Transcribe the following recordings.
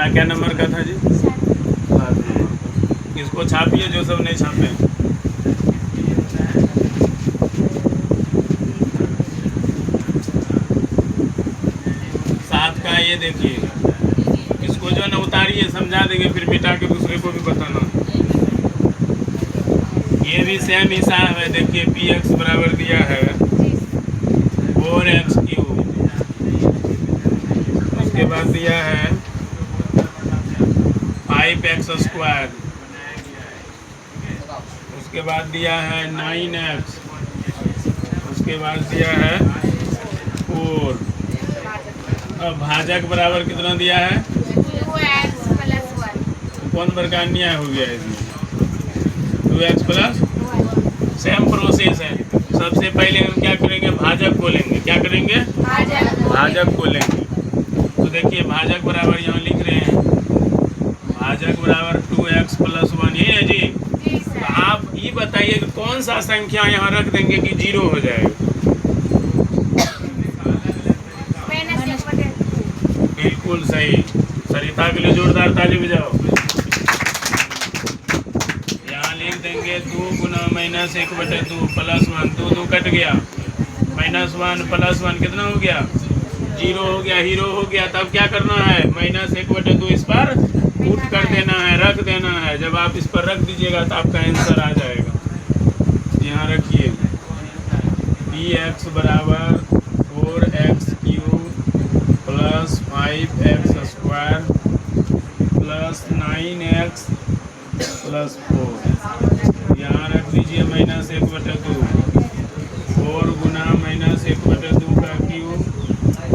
दूसरा क्या नंबर का था जी? 7 नंबर का। इसको छापिए जो सब नहीं छापे। सात का ये देखिए, इसको जो है ना उतारिए, समझा देंगे, फिर मिटा के दूसरे को भी बताना। ये भी सेम हिसाब है। देखिए पी एक्स बराबर दिया है 4x3, उसके बाद दिया है 5x², उसके बाद दिया है 9x, उसके बाद दिया है 4। अब भाजक बराबर कितना दिया है? 2x + 1। कौन प्रकार न्याय हो गया इसमें? 2x + सेम प्रोसेस है। सबसे पहले हम क्या करेंगे? भाजक को लेंगे। क्या करेंगे? भाजक को लेंगे। तो देखिए भाजक बराबर यहाँ लिख रहे हैं, भाजक बराबर 2x + 1, ये है जी। तो आप ये बताइए कि कौन सा संख्या यहाँ रख देंगे कि 0 हो जाएगा? बिल्कुल सही। सरिता के लिए जोरदार ताली बजाओ। यहाँ लिख देंगे 2 गुना -1/2 + 1, 2 कट गया, -1 + 1 कितना हो गया? 0 हो गया, हीरो हो गया। तब क्या करना है? -1/2 इस पर पुट कर देना है, रख देना है। जब आप इस पर रख दीजिएगा तो आपका आंसर आ जाएगा। यहाँ रखिए px बराबर 4x³ + 5x² + 9x + 4। यहाँ रख दीजिए -1/2, 4 गुना -1/2 का क्यूब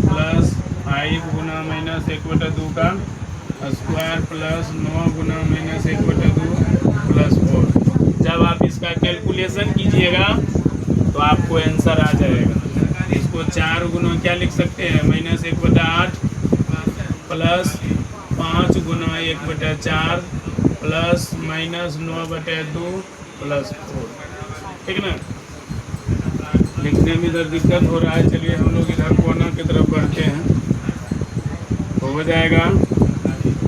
प्लस 5 गुना -1/2 का स्क्वायर प्लस 9 गुना -1/2 + 4। जब आप इसका कैलकुलेशन कीजिएगा तो आपको आंसर आ जाएगा। इसको 4 गुना क्या लिख सकते हैं? -1/8 प्लस 5 गुना 1/4 प्लस -9/2 + 4। ठीक ना? लिखने में इधर दिक्कत हो रहा है। चलिए हम लोग इधर कोना की तरफ बढ़ते हैं। तो हो जाएगा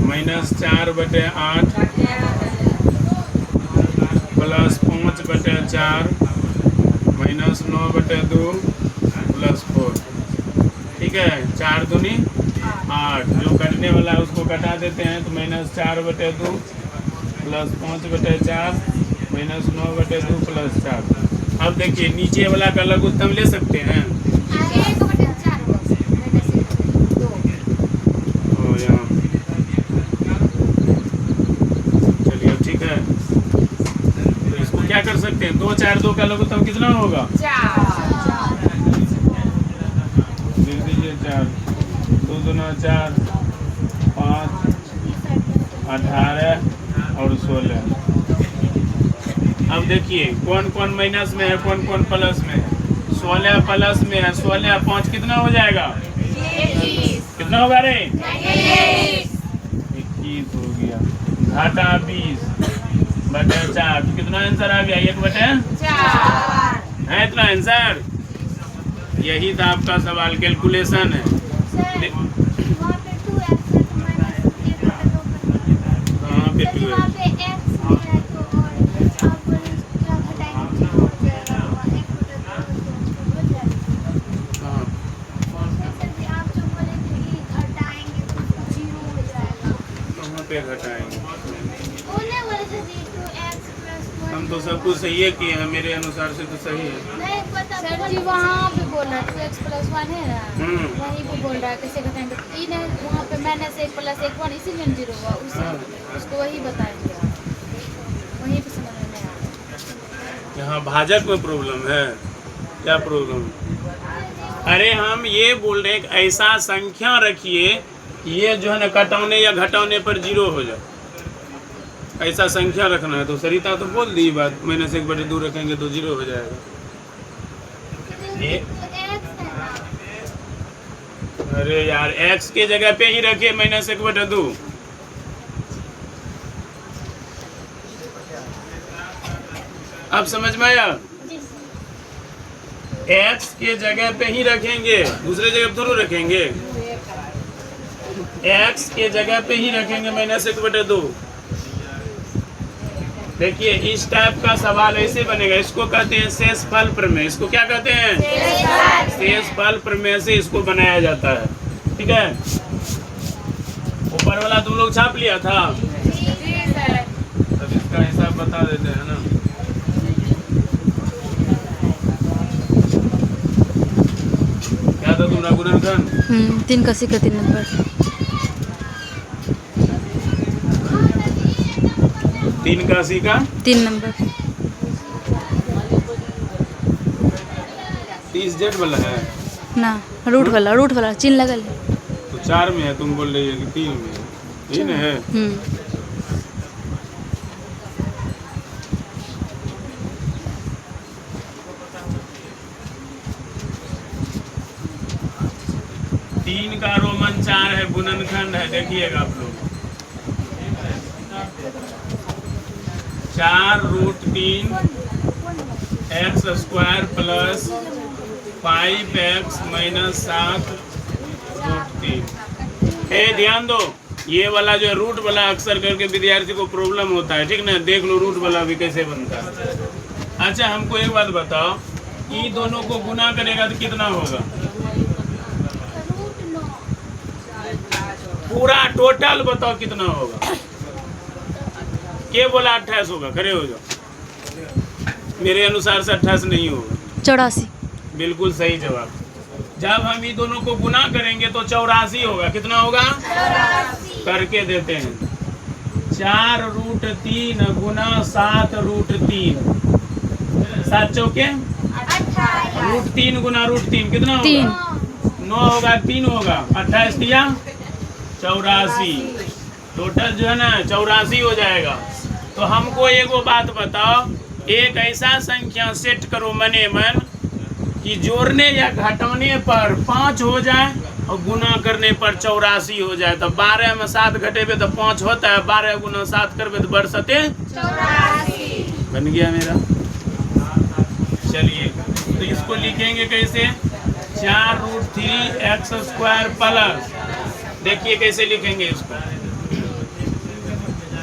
-4/8 प्लस 5/4 -9/2 + 4। ठीक है, 4 दूनी 8। जो कटने वाला है उसको कटा देते हैं। तो -4/2 प्लस 5/4 -9/2 + 4। अब देखिए नीचे वाला का लघुत्तम ले सकते हैं। चलिए ठीक है, तो इसको क्या कर सकते हैं? 2 4 2 का लघुत्तम कितना होगा? 4। लिख दीजिए 4। 2 दूना 4, 5, 18 और 16। अब देखिए कौन कौन माइनस में है, कौन कौन प्लस में है। 16 प्लस में है। 16 5 कितना हो जाएगा? 21। कितना होगा रे? 21 हो गया। घाटा 20/4। कितना आंसर आ गया? 1/4 है इतना आंसर। यही था आपका सवाल, कैलकुलेशन है। हाँ पे 2 पे घटाएंगे। हम तो सब कुछ सही है किए हैं, मेरे अनुसार से तो सही है। सर जी वहाँ पे बोल रहा है 2x + 1 है ना, वहीं पे बोल रहा है कैसे घटाएंगे। 3 है वहाँ पे, -1 + 1 1, इसीलिए 0 हुआ। उसको वही बताएंगे, वहीं पे समझ में नहीं आ रहा। यहाँ भाजक में प्रॉब्लम है। क्या प्रॉब्लम? अरे हम ये बोल रहे हैं कि ऐसा संख्या रखिए ये जो है ना कटौने या घटौने पर 0 हो जाए, ऐसा संख्या रखना है। तो सरिता तो बोल दी बात, -1/2 रखेंगे तो 0 हो जाएगा। अरे यार x के जगह पे ही रखिए -1/2। अब समझ में आया? x के जगह पे ही रखेंगे, दूसरे जगह थोड़ा रखेंगे। x के जगह पे ही रखेंगे -1/2। देखिए इस टाइप का सवाल ऐसे बनेगा, इसको कहते हैं शेषफल प्रमेय। इसको क्या कहते हैं? शेषफल प्रमेय से इसको बनाया जाता है। ठीक है, ऊपर वाला तुम लोग छाप लिया था, तब इसका हिसाब बता देते हैं ना। क्या था तुम्हारा गुणनखंड? 3 का सिक्का 3 नंबर। 3 का 80 का 3 नंबर। 30 जेड वाला है ना, रूट वाला चिन्ह लगल है। तो 4 में है, तुम बोल रही है कि 3 में है। 3 है। 3 का रोमन 4 है, गुणनखंड है। देखिएगा आप लोग, 4√3 x² प्लस 5x - 7√3। ध्यान दो, ये वाला जो है रूट वाला अक्सर करके विद्यार्थी को प्रॉब्लम होता है। ठीक ना, देख लो रूट वाला भी कैसे बनता है। अच्छा हमको एक बात बताओ, ये दोनों को गुना करेगा तो कितना होगा? पूरा टोटल बताओ कितना होगा? के बोला 28 होगा? खड़े हो जाओ। मेरे अनुसार से 28 नहीं होगा, 84। बिल्कुल सही जवाब। जब हम ये दोनों को गुना करेंगे तो 84 होगा। कितना होगा? 84। करके देते हैं, 4√3 गुना 7√3, 7 चौके 3 गुना √3 कितना होगा? 3। 9 होगा, 3 होगा, 28 दिया 84। टोटल जो है ना 84 हो जाएगा। तो हमको एगो बात बताओ, एक ऐसा संख्या सेट करो मने मन कि जोड़ने या घटाने पर 5 हो जाए और गुना करने पर 84 हो जाए। तो 12 में 7 घटेबे तो 5 होता है, 12 गुना 7 करबे तो बढ़ सते 84 बन गया मेरा। चलिए तो इसको लिखेंगे कैसे? 4√3 x² प्लस, देखिए कैसे लिखेंगे इसको।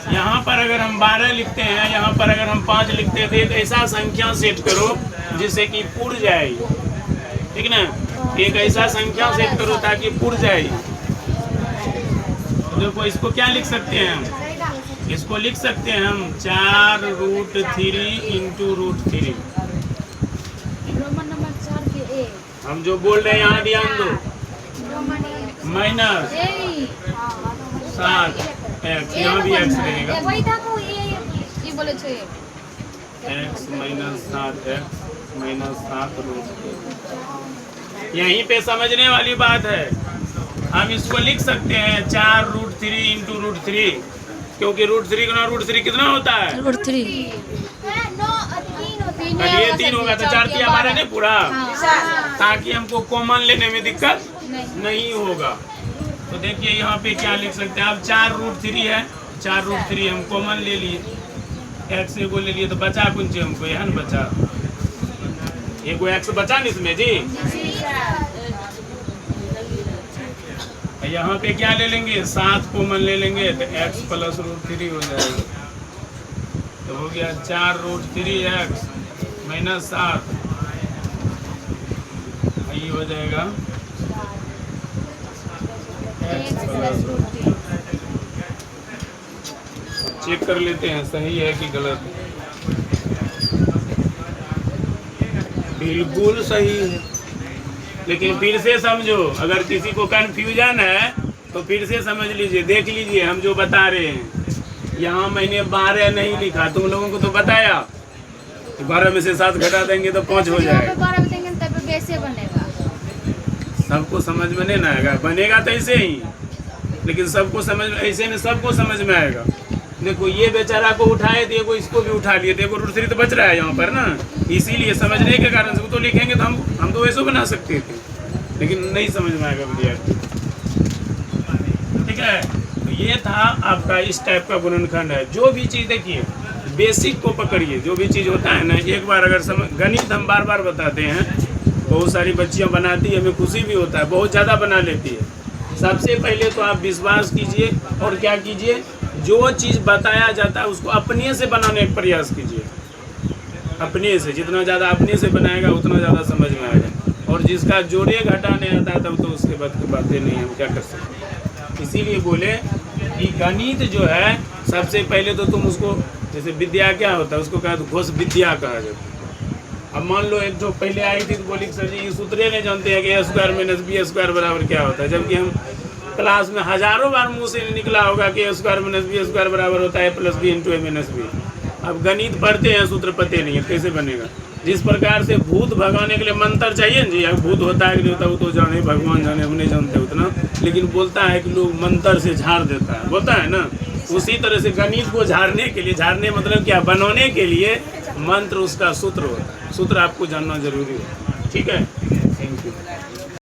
यहाँ पर अगर हम 12 लिखते हैं, यहाँ पर अगर हम 5 लिखते हैं, तो एक ऐसा संख्या सेट करो जिससे कि पुर जाए। ठीक ना, एक ऐसा संख्या सेट करो ताकि पुर जाए। देखो इसको क्या लिख सकते हैं हम? इसको लिख सकते हैं हम 4√3 इंटू √3। हम जो बोल रहे हैं यहाँ ध्यान दो, माइनस 7 x, यहाँ भी x रहेगा, x - 7x - 7√3। यहीं पे समझने वाली बात है। हम इसको लिख सकते हैं 4√3 इंटू √3, क्योंकि √3 गुना √3 कितना होता है? √3। ये 3 होगा तो 4 3 हमारे नहीं पूरा, ताकि हमको कॉमन लेने में दिक्कत नहीं होगा। तो देखिए यहाँ पे क्या लिख सकते हैं आप? 4√3 है, 4√3 हम कॉमन ले लिए, x एगो ले लिए तो बचा कौन सी हमको? यहाँ बचा एगो x बचा नहीं इसमें जी। यहाँ पे क्या ले लेंगे? 7 कॉमन ले लेंगे तो x प्लस √3 हो जाएगा। तो हो गया 4√3x - 7, ये हो जाएगा चेक कर लेते हैं सही है कि गलत। बिल्कुल सही है, लेकिन फिर से समझो, अगर किसी को कंफ्यूजन है तो फिर से समझ लीजिए, देख लीजिए हम जो बता रहे हैं। यहाँ मैंने 12 नहीं लिखा, तुम लोगों को तो बताया 12 में से 7 घटा देंगे तो 5 हो जाएगा। 12 देंगे तब कैसे बनेगा? सबको समझ में नहीं ना आएगा, बनेगा तो ऐसे ही, लेकिन सबको समझ ऐसे में सबको समझ में आएगा। देखो ये बेचारा को उठाए, देखो इसको भी उठा लिए, देखो √3 तो बच रहा है यहाँ पर ना, इसीलिए समझने के कारण से तो लिखेंगे तो हम तो वैसे बना सकते थे, लेकिन नहीं समझ में आएगा विद्यार्थी। ठीक है, तो ये था आपका इस टाइप का गुणनखंड है। जो भी चीज़ देखिए बेसिक को पकड़िए, जो भी चीज़ होता है ना, एक बार अगर गणित हम बार बार बताते हैं, बहुत सारी बच्चियाँ बनाती है, हमें खुशी भी होता है, बहुत ज़्यादा बना लेती है, सबसे पहले तो आप विश्वास कीजिए और क्या कीजिए, जो चीज़ बताया जाता है उसको अपने से बनाने का प्रयास कीजिए। अपने से जितना ज़्यादा अपने से बनाएगा उतना ज़्यादा समझ में आएगा। और जिसका जोड़े घटाने आता है तब तो उसके बाद की बातें नहीं, हम क्या कर सकते। इसीलिए बोले कि गणित जो है सबसे पहले तो तुम उसको, जैसे विद्या क्या होता है उसको कहा तो घोष विद्या कहा जाता है। अब मान लो एक जो पहले आई थी तो बोली सर जी ये सूत्रे नहीं जानते हैं कि ए स्क्वायर माइनस बी स्क्वायर बराबर क्या होता है, जबकि हम क्लास में हजारों बार मुंह से निकला होगा कि ए स्क्वायर माइनस बी स्क्वायर बराबर होता है प्लस बी इंटू ए माइनस बी। अब गणित पढ़ते हैं सूत्र पते नहीं है, कैसे बनेगा। जिस प्रकार से भूत भगाने के लिए मंत्र चाहिए ना जी, अब भूत होता है कि नहीं होता वो तो जाने, भगवान जाने, हम नहीं जानते उतना, लेकिन बोलता है कि लोग मंत्र से झाड़ देता है, बोलता है ना। उसी तरह से गणित को झाड़ने के लिए, झाड़ने मतलब क्या, बनाने के लिए मंत्र उसका सूत्र होता है। सूत्र आपको जानना जरूरी है, ठीक है।